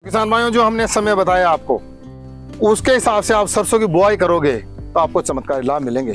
किसान भाइयों, जो हमने समय बताया आपको उसके हिसाब से आप सरसों की बुआई करोगे तो आपको चमत्कारी लाभ मिलेंगे।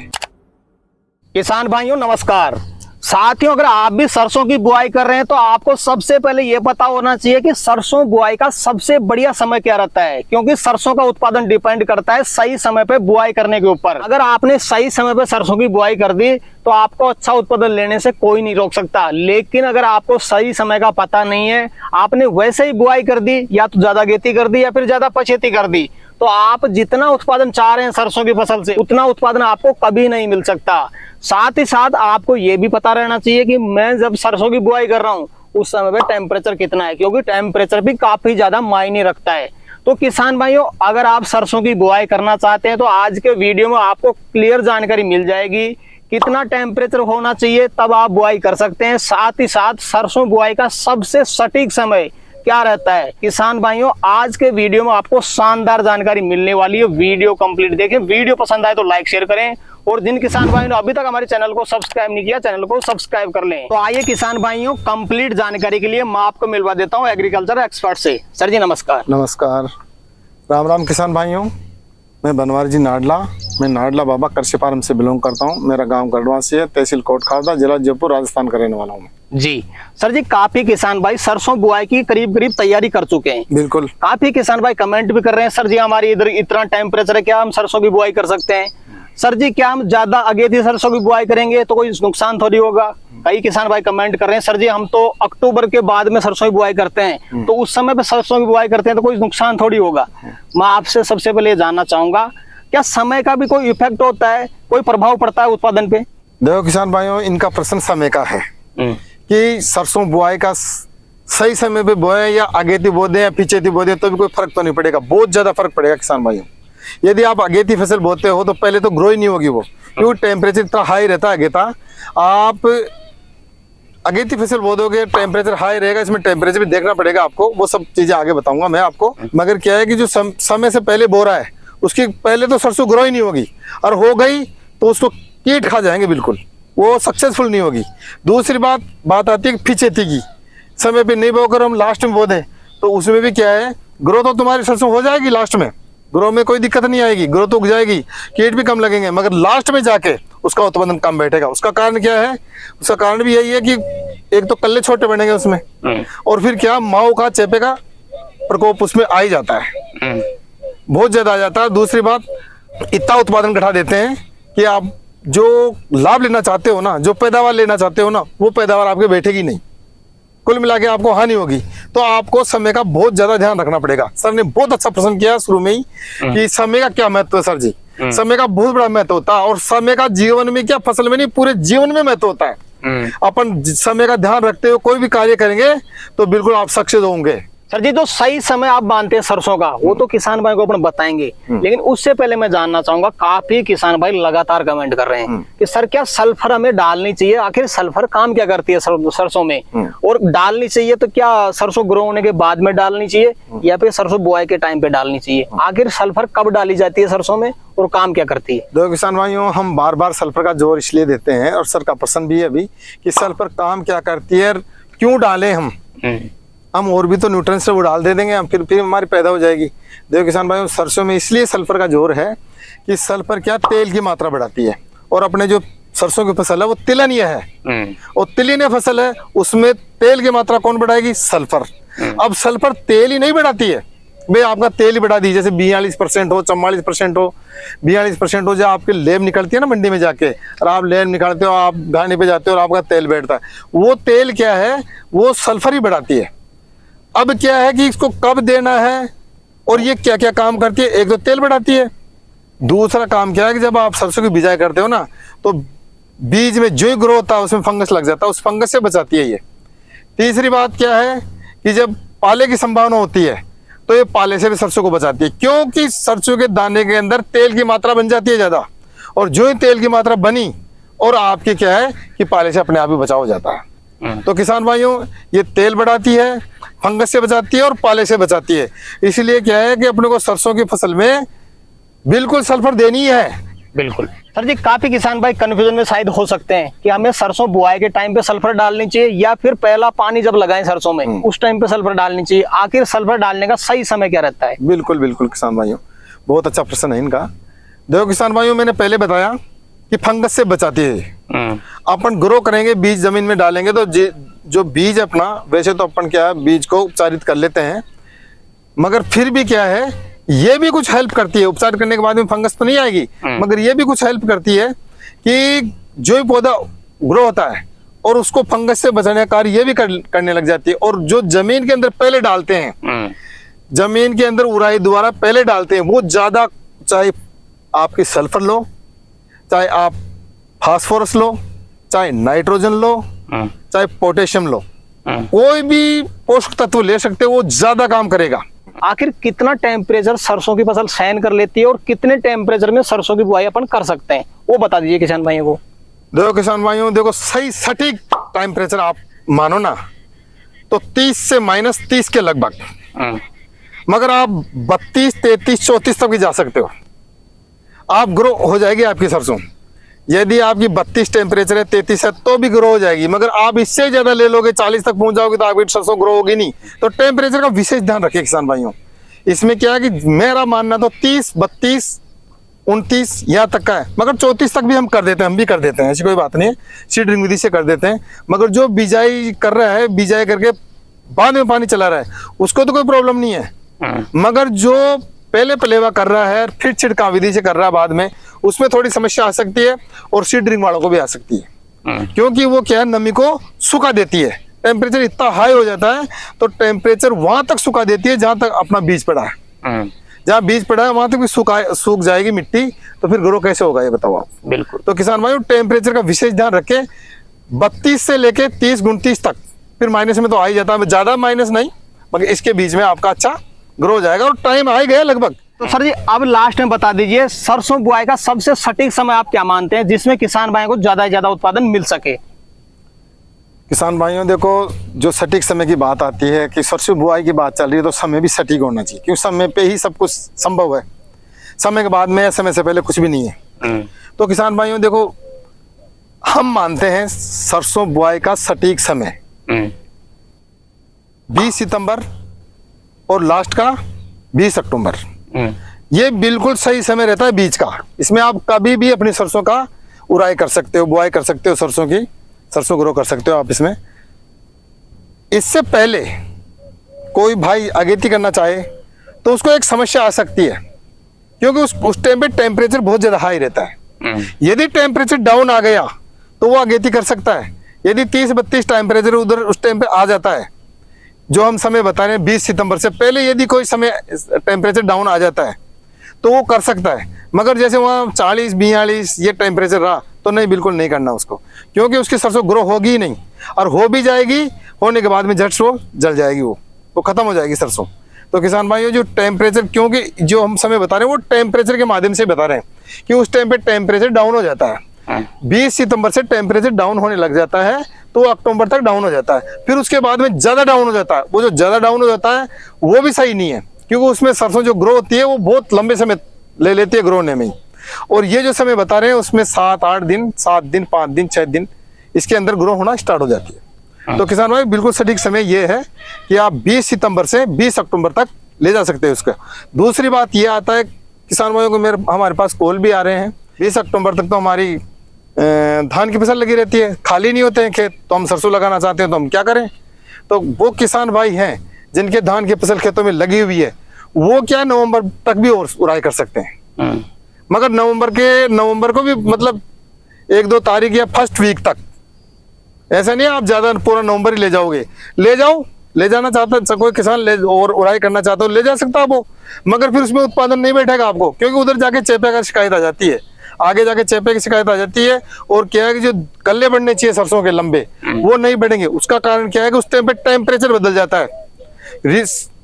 किसान भाइयों नमस्कार। साथियों, अगर आप भी सरसों की बुआई कर रहे हैं तो आपको सबसे पहले यह पता होना चाहिए कि सरसों बुआई का सबसे बढ़िया समय क्या रहता है, क्योंकि सरसों का उत्पादन डिपेंड करता है सही समय पे बुआई करने के ऊपर। अगर आपने सही समय पे सरसों की बुआई कर दी तो आपको अच्छा उत्पादन लेने से कोई नहीं रोक सकता। लेकिन अगर आपको सही समय का पता नहीं है, आपने वैसे ही बुआई कर दी, या तो ज्यादा खेती कर दी या फिर ज्यादा पछेती कर दी, तो आप जितना उत्पादन चाह रहे हैं सरसों की फसल से उतना उत्पादन आपको कभी नहीं मिल सकता। साथ ही साथ आपको ये भी पता रहना चाहिए कि मैं जब सरसों की बुआई कर रहा हूँ उस समय पे टेम्परेचर कितना है, क्योंकि टेम्परेचर भी काफी ज्यादा मायने रखता है। तो किसान भाइयों, अगर आप सरसों की बुआई करना चाहते हैं तो आज के वीडियो में आपको क्लियर जानकारी मिल जाएगी कितना टेम्परेचर होना चाहिए, तब आप बुआई कर सकते हैं। साथ ही साथ सरसों बुआई का सबसे सटीक समय क्या रहता है। किसान भाइयों, आज के वीडियो में आपको शानदार जानकारी मिलने वाली है। वीडियो कंप्लीट देखें। वीडियो पसंद आए तो लाइक शेयर करें, और जिन किसान भाइयों ने अभी तक हमारे चैनल को सब्सक्राइब नहीं किया, चैनल को सब्सक्राइब कर लें। तो आइए किसान भाइयों, कंप्लीट जानकारी के लिए मैं आपको मिलवा देता हूं एग्रीकल्चर एक्सपर्ट से। सर जी नमस्कार। नमस्कार, राम राम किसान भाइयों। मैं बनवारी जी नाडला, मैं नाडला बाबा कृषि फार्म से बिलोंग करता हूँ। मेरा गांव गढ़वासी है, तहसील कोट खारदा, जिला जयपुर, राजस्थान का रहने वाला हूँ जी। सर जी, काफी किसान भाई सरसों बुआई की करीब करीब तैयारी कर चुके हैं। बिल्कुल। काफी किसान भाई कमेंट भी कर रहे हैं, सर जी हमारी इधर इतना टेम्परेचर है, क्या हम सरसों की बुआई कर सकते हैं? सर जी, क्या हम ज्यादा अगेती सरसों की बुआई करेंगे तो कोई नुकसान थोड़ी होगा? कई किसान भाई कमेंट कर रहे हैं, सर जी हम तो अक्टूबर के बाद में सरसों की बुआई करते हैं, तो उस समय पे सरसों की बुआई करते हैं तो कोई नुकसान थोड़ी होगा। मैं आपसे सबसे पहले जानना चाहूंगा, क्या समय का भी कोई इफेक्ट होता है, कोई प्रभाव पड़ता है उत्पादन पे? देखो किसान भाइयों, इनका प्रश्न समय का है कि सरसों बुआई का सही समय पे बोए या अगेती बो दे या पीछेती बो दे तो भी कोई फर्क तो नहीं पड़ेगा। बहुत ज्यादा फर्क पड़ेगा किसान भाइयों। यदि आप अगेती फसल बोते हो तो पहले तो ग्रो ही नहीं होगी वो, क्योंकि टेम्परेचर इतना हाई रहता है अगेता। आप अगेती फसल बो दोगे, टेम्परेचर हाई रहेगा, इसमें टेम्परेचर भी देखना पड़ेगा आपको। वो सब चीजें आगे बताऊंगा मैं आपको। मगर क्या है कि जो समय से पहले बो रहा है उसकी पहले तो सरसों ग्रो ही नहीं होगी, और हो गई तो उसको कीट खा जाएंगे, बिल्कुल वो सक्सेसफुल नहीं होगी। दूसरी बात आती है पीछेती की। समय पे नहीं बोकर हम लास्ट में बो दें तो उसमें भी क्या है, ग्रो तो तुम्हारी सरसों हो जाएगी, लास्ट में ग्रो में कोई दिक्कत नहीं आएगी, ग्रो तो उग जाएगी, कीट भी कम लगेंगे, मगर लास्ट में जाके उसका उत्पादन कम बैठेगा। उसका कारण क्या है? उसका कारण भी यही है कि एक तो कल्ले छोटे बनेंगे उसमें, और फिर क्या माओ का चेपे का प्रकोप उसमें आ ही जाता है, बहुत ज्यादा आ जाता है। दूसरी बात, इतना उत्पादन घटा देते हैं कि आप जो लाभ लेना चाहते हो ना, जो पैदावार लेना चाहते हो ना, वो पैदावार आपके बैठेगी नहीं, कुल मिला के आपको हानि होगी। तो आपको समय का बहुत ज्यादा ध्यान रखना पड़ेगा। सर ने बहुत अच्छा प्रश्न किया शुरू में ही कि समय का क्या महत्व है। सर जी, समय का बहुत बड़ा महत्व होता है, और समय का जीवन में क्या, फसल में नहीं पूरे जीवन में महत्व होता है। अपन समय का ध्यान रखते हुए कोई भी कार्य करेंगे तो बिल्कुल आप सक्सेस होंगे। सर जी, जो सही समय आप मानते हैं सरसों का, वो तो किसान भाई को अपन बताएंगे, लेकिन उससे पहले मैं जानना चाहूंगा, काफी किसान भाई लगातार कमेंट कर रहे हैं कि सर क्या सल्फर हमें डालनी चाहिए? आखिर सल्फर काम क्या करती है सरसों में, और डालनी चाहिए तो क्या सरसों ग्रो होने के बाद में डालनी चाहिए या फिर सरसों बुआई के टाइम पे डालनी चाहिए? आखिर सल्फर कब डाली जाती है सरसों में और काम क्या करती है? देखो किसान भाइयों, हम बार बार सल्फर का जोर इसलिए देते हैं, और सर का प्रश्न भी है अभी कि सल्फर काम क्या करती है, क्यों डालें हम और भी तो न्यूट्रिएंट्स वो डाल दे देंगे हम, फिर हमारी पैदा हो जाएगी। देखो किसान भाइयों, सरसों में इसलिए सल्फर का जोर है कि सल्फर क्या तेल की मात्रा बढ़ाती है, और अपने जो सरसों की फसल है वो तिलनीय है, और तिलनीय फसल है, उसमें तेल की मात्रा कौन बढ़ाएगी? सल्फर। अब सल्फर तेल ही नहीं बढ़ाती है, भाई आपका तेल ही बढ़ा दी, जैसे 42% हो, 44% हो, 42% हो, जो आपकी लेब निकलती है ना मंडी में जाके, और आप लेब निकालते हो, आप घानी पे जाते हो और आपका तेल बैठता है, वो तेल क्या है, वो सल्फर ही बढ़ाती है। अब क्या है कि इसको कब देना है और ये क्या क्या काम करती है? एक तो तेल बढ़ाती है, दूसरा काम क्या है कि जब आप सरसों की बिजाई करते हो ना, तो बीज में जो ही ग्रो होता है उसमें फंगस लग जाता है, उस फंगस से बचाती है ये। तीसरी बात क्या है कि जब पाले की संभावना होती है तो ये पाले से भी सरसों को बचाती है, क्योंकि सरसों के दाने के अंदर तेल की मात्रा बन जाती है ज्यादा, और जो ही तेल की मात्रा बनी और आपकी क्या है कि पाले से अपने आप ही बचाव हो जाता है। तो किसान भाइयों, ये तेल बढ़ाती है, फंगस से बचाती है और पाले से बचाती है। इसलिए क्या है कि अपने को सरसों की फसल में बिल्कुल सल्फर देनी है, बिल्कुल सर जी, काफी किसान भाई कंफ्यूजन में शायद हो सकते हैं कि हमें सरसों बुआई के टाइम पे सल्फर डालनी चाहिए या फिर पहला पानी जब लगाएं सरसों में उस टाइम पे सल्फर डालनी चाहिए। आखिर सल्फर डालने का सही समय क्या रहता है? बिल्कुल बिल्कुल किसान भाइयों, बहुत अच्छा प्रश्न है इनका। देखो किसान भाइयों, मैंने पहले बताया कि फंगस से बचाती है। अपन ग्रो करेंगे, बीज जमीन में डालेंगे तो जो बीज अपना, वैसे तो अपन क्या है बीज को उपचारित कर लेते हैं, मगर फिर भी क्या है ये भी कुछ हेल्प करती है। उपचार करने के बाद में फंगस तो नहीं आएगी, मगर ये भी कुछ हेल्प करती है कि जो भी पौधा ग्रो होता है और उसको फंगस से बचाने का कार्य ये भी करने लग जाती है। और जो जमीन के अंदर पहले डालते हैं, जमीन के अंदर उड़ाई द्वारा पहले डालते हैं, वो ज्यादा, चाहे आपकी सल्फर लो, चाहे आप फास्फोरस लो, चाहे नाइट्रोजन लो, चाहे पोटेशियम लो, कोई भी पोषक तत्व ले सकते हो, वो ज्यादा काम करेगा। आखिर कितना टेम्परेचर सरसों की फसल सहन कर लेती है और कितने टेम्परेचर में सरसों की बुआई अपन कर सकते हैं, वो बता दीजिए किसान भाइयों को। देखो किसान भाइयों, देखो सही सटीक टेम्परेचर आप मानो ना तो 30 से -30 के लगभग, मगर आप 32, 33, 34 तक भी जा सकते हो, आप ग्रो हो जाएगी आपकी सरसों। यदि आपकी 32 टेम्परेचर है, 33 है, तो भी ग्रो हो जाएगी, मगर आप इससे ज्यादा ले लोगे, 40 तक पहुंच जाओगे तो आपकी सरसों ग्रो होगी नहीं। तो टेम्परेचर का विशेष ध्यान रखिए किसान भाइयों। इसमें क्या है कि मेरा मानना तो 30, 32, 29 यहाँ तक का है, मगर 34 तक भी हम कर देते हैं, हम भी कर देते हैं, ऐसी कोई बात नहीं है, सीडरिंग विधि से कर देते हैं। मगर जो बिजाई कर रहा है, बिजाई करके बाद में पानी चला रहा है, उसको तो कोई प्रॉब्लम नहीं है, मगर जो पहले पलेवा कर रहा है फिर छिड़काव विधि से कर रहा है बाद में, उसमें थोड़ी समस्या आ सकती है और सीडरिंग वालों को भी आ सकती है, क्योंकि वो क्या है नमी को सुखा देती है। टेम्परेचर इतना हाई हो जाता है तो टेम्परेचर वहां तक सुखा देती है जहां तक अपना बीज पड़ा है। जहाँ बीज पड़ा है वहां तक भी सूख जाएगी मिट्टी, तो फिर ग्रो कैसे होगा ये बताओ आप। बिल्कुल। तो किसान भाई टेम्परेचर का विशेष ध्यान रखे, 32 से लेके 30-29 तक, फिर माइनस में तो आ ही जाता है, ज्यादा माइनस नहीं, मगर इसके बीच में आपका अच्छा ग्रो हो जाएगा और टाइम आ ही गया लगभग। तो सर जी अब लास्ट में बता दीजिए, सरसों बुआई का सबसे सटीक समय आप क्या मानते हैं जिसमें किसान भाइयों को ज्यादा से ज्यादा उत्पादन मिल सके? किसान भाइयों देखो, जो सटीक समय की बात आती है कि सरसों बुआई की बात चल रही है, तो समय भी सटीक होना चाहिए, क्योंकि समय पे ही सब कुछ संभव है। समय के बाद में, समय से पहले कुछ भी नहीं है। तो किसान भाइयों देखो, हम मानते हैं सरसों बुआई का सटीक समय 20 सितंबर और लास्ट का 20 अक्टूबर, ये बिल्कुल सही समय रहता है बीज का। इसमें आप कभी भी अपनी सरसों का उड़ाई कर सकते हो, बुआई कर सकते हो, सरसों ग्रो कर सकते हो आप इसमें। इससे पहले कोई भाई अगेती करना चाहे तो उसको एक समस्या आ सकती है, क्योंकि उस टाइम पे टेम्परेचर बहुत ज्यादा हाई रहता है। यदि टेम्परेचर डाउन आ गया तो वो अगेती कर सकता है। यदि 30-32 टेम्परेचर उधर उस टाइम पे आ जाता है, जो हम समय बता रहे हैं 20 सितंबर से पहले, यदि कोई समय टेम्परेचर डाउन आ जाता है तो वो कर सकता है। मगर जैसे वहाँ 40-42 ये टेम्परेचर रहा तो नहीं, बिल्कुल नहीं करना उसको, क्योंकि उसकी सरसों ग्रो होगी ही नहीं, और हो भी जाएगी, होने के बाद में झट से वो जल जाएगी, वो खत्म हो जाएगी सरसों। तो किसान भाइयों जो टेम्परेचर, क्योंकि जो हम समय बता रहे हैं वो टेम्परेचर के माध्यम से बता रहे हैं कि उस टाइम पे टेम्परेचर डाउन हो जाता है। 20 सितंबर से टेम्परेचर डाउन होने लग जाता है तो अक्टूबर तक डाउन हो जाता है, फिर उसके बाद में ज्यादा डाउन हो जाता है। वो जो ज्यादा डाउन हो जाता है वो भी सही नहीं है, क्योंकि उसमें सरसों जो ग्रो होती है वो बहुत लंबे समय ले लेती है ग्रो होने में। और ये जो समय बता रहे हैं उसमें 7-8 दिन, 7 दिन, 5 दिन, 6 दिन इसके अंदर ग्रो होना स्टार्ट हो जाती है। तो किसान भाई बिल्कुल सटीक समय ये है कि आप 20 सितंबर से 20 अक्टूबर तक ले जा सकते हैं उसका। दूसरी बात ये आता है किसान भाइयों को, हमारे पास कॉल भी आ रहे हैं, 20 अक्टूबर तक तो हमारी धान की फसल लगी रहती है, खाली नहीं होते हैं खेत, तो हम सरसों लगाना चाहते हैं तो हम क्या करें। तो वो किसान भाई हैं जिनके धान की फसल खेतों में लगी हुई है, वो क्या नवंबर तक भी और उड़ाई कर सकते हैं। मगर नवंबर को भी मतलब 1-2 तारीख या फर्स्ट वीक तक, ऐसा नहीं है आप ज्यादा पूरा नवंबर ही ले जाओगे। ले जाना चाहता है कोई किसान और उड़ाई करना चाहता हो ले जा सकता है वो, मगर फिर उसमें उत्पादन नहीं बैठेगा आपको, क्योंकि उधर जाके चेपे का शिकायत आ जाती है, आगे जाके चेपे की शिकायत आ जाती है। और क्या है कि जो कल्ले बढ़ने चाहिए सरसों के लंबे, वो नहीं बढ़ेंगे। उसका कारण क्या है कि उस टाइम पे टेम्परेचर बदल जाता है।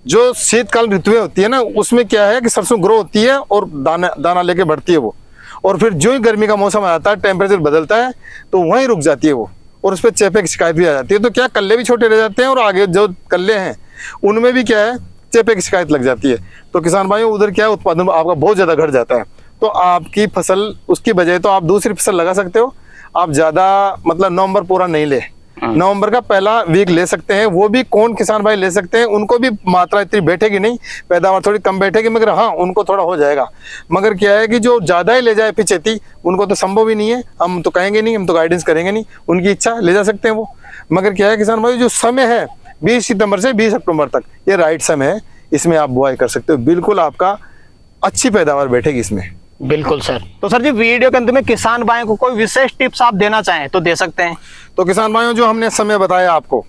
जो शीतकाल ऋतुएं होती है ना, उसमें क्या है कि सरसों ग्रो होती है और दाना लेके बढ़ती है वो, और फिर जो ही गर्मी का मौसम आता है, टेम्परेचर बदलता है, तो वहीं रुक जाती है वो, और उस पर चेपे की शिकायत भी आ जाती है। तो क्या कल्ले भी छोटे रह जाते हैं और आगे जो कल्ले हैं उनमें भी क्या है चेपे की शिकायत लग जाती है। तो किसान भाइयों उधर क्या है उत्पादन आपका बहुत ज्यादा घट जाता है। तो आपकी फसल उसकी बजाय तो आप दूसरी फसल लगा सकते हो। आप ज्यादा मतलब नवंबर पूरा नहीं ले, नवंबर का पहला वीक ले सकते हैं। वो भी कौन किसान भाई ले सकते हैं, उनको भी मात्रा इतनी बैठेगी नहीं, पैदावार थोड़ी कम बैठेगी, मगर हाँ उनको थोड़ा हो जाएगा। मगर क्या है कि जो ज्यादा ही ले जाए पिछेती, उनको तो संभव ही नहीं है, हम तो कहेंगे नहीं, हम तो गाइडेंस करेंगे नहीं, उनकी इच्छा ले जा सकते हैं वो। मगर क्या है किसान भाई, जो समय है 20 सितंबर से 20 अक्टूबर तक, ये राइट समय है, इसमें आप बुआई कर सकते हो। बिल्कुल आपका अच्छी पैदावार बैठेगी इसमें। बिल्कुल सर। तो सर जी वीडियो के अंत में किसान भाइयों को कोई विशेष टिप्स आप देना चाहें तो दे सकते हैं। तो किसान भाइयों, जो हमने समय बताया आपको,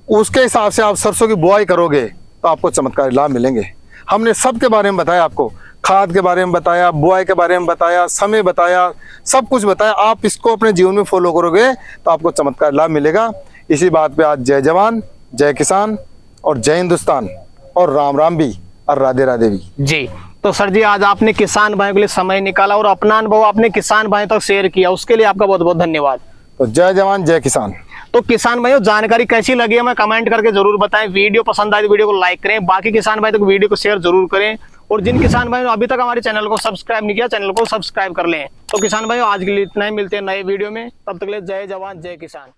उसके हिसाब से आप सरसों की बुआई करोगे तो आपको चमत्कारी लाभ मिलेंगे। हमने सब के बारे में बताया आपको, खाद के बारे में बताया, बुआई के बारे में बताया, समय बताया, सब कुछ बताया। आप इसको अपने जीवन में फॉलो करोगे तो आपको चमत्कार लाभ मिलेगा। इसी बात पे आज जय जवान, जय किसान और जय हिंदुस्तान और राम राम भी और राधे राधे भी। जी तो सर जी आज आपने किसान भाइयों के लिए समय निकाला और अपना अनुभव आपने किसान भाइयों तक शेयर किया, उसके लिए आपका बहुत बहुत धन्यवाद। तो जय जवान जय किसान। तो किसान भाइयों जानकारी कैसी लगी हमें कमेंट करके जरूर बताएं। वीडियो पसंद आए तो वीडियो को लाइक करें, बाकी किसान भाई तक वीडियो को शेयर जरूर करें, और जिन किसान भाइयों ने अभी तक हमारे चैनल को सब्सक्राइब नहीं किया, चैनल को सब्सक्राइब कर लें। तो किसान भाइयों आज के लिए इतना ही, मिलते हैं नए वीडियो में, तब तक के लिए जय जवान जय किसान।